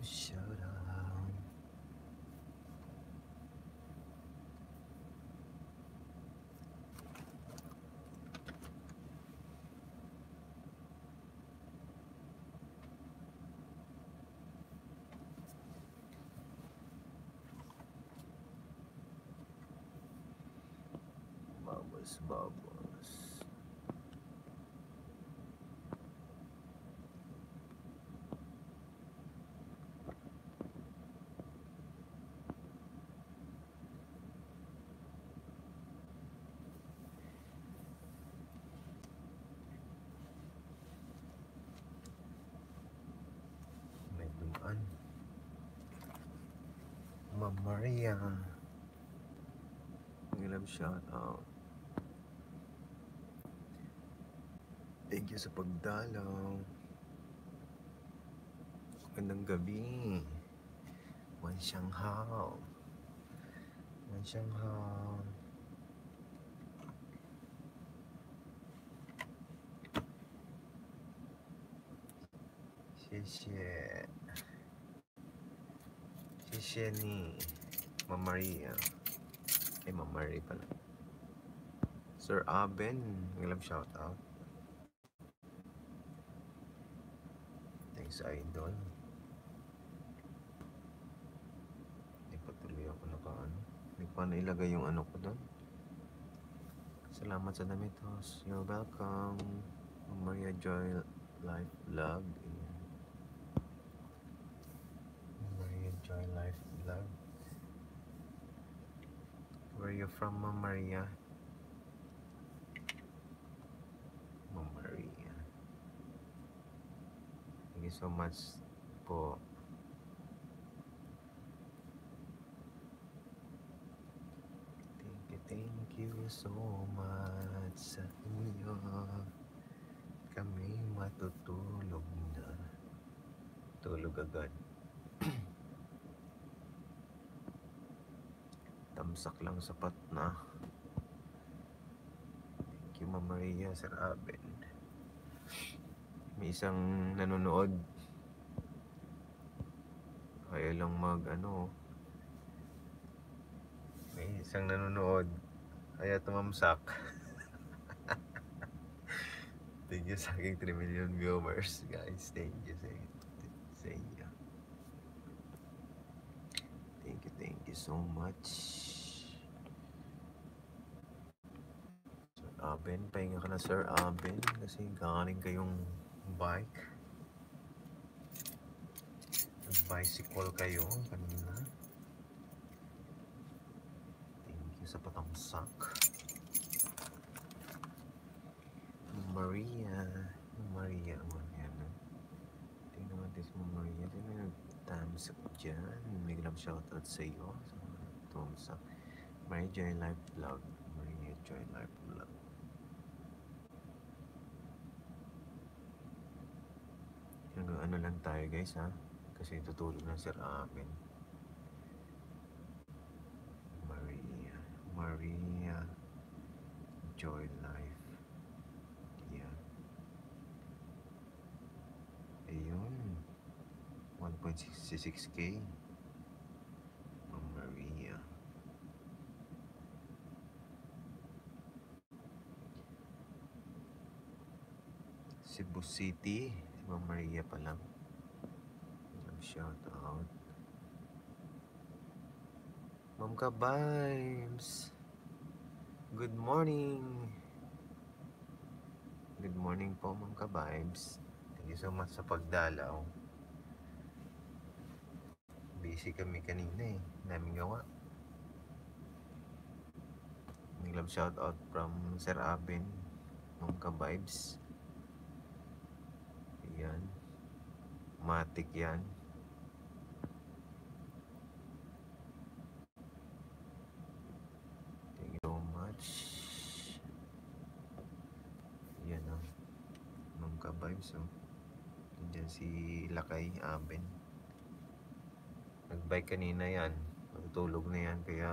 shout out. Babas. May dumaan. Ma'am Maria. Love shout out. Thank you sa pagdalaw. Magandang gabi. Wan Shanghao. Xie ni Ma'am Maria. Ma'am Maria pala. Sir Aben, love shout out. Thanks, Idol. Hindi pa tuloy ako nakaano. Hindi pa nailagay yung ano ko doon. Salamat sa damit, host. You're welcome. Maria Joy Life Vlog. Maria Joy Life Vlog. Where are you from, Ma'am Maria? Ma'am Maria. Thank you so much po. Thank you so much sa inyo. Kami matutulog na. Tulog agad. Tamsak lang sapat na. Thank you, Ma'am Maria, Sir Aben. May isang nanonood. Kaya lang may isang nanonood. Kaya tumamsak. Thank you sa aking 3 million viewers, guys. Thank you sa inyo. Thank you so much. Sir Aben, pahinga ka na, Sir Aben, kasi galing kayong bike. Nag-bicycle kayo kanina. Thank you sa patamsak. Maria. Tingnan natin si Maria. Tingnan natin tamsak dyan. May love shoutout sa iyo. Tumsak. Maria Joy Life Vlog. Ano lang tayo, guys, ha? Kasi tutulog na Sir Amen. Maria Joy Life. Yan. Ayun. 1.66k. Maria. Cebu City. Ma'am Maria pa lang. Shout out. Ma'am Ka-Vibes. Good morning. Good morning po, Ma'am Ka-Vibes. Thank you so much sa pagdalaw. Busy kami kanina eh. Naming gawa. Love shout out from Sir Aben. Ma'am Ka-Vibes. Yan. Matik yan. Thank you so much. Yan o. Ma'am Ka-Vibes o. Diyan si Lakay Aben. Nag-bike kanina yan. Matutulog na yan kaya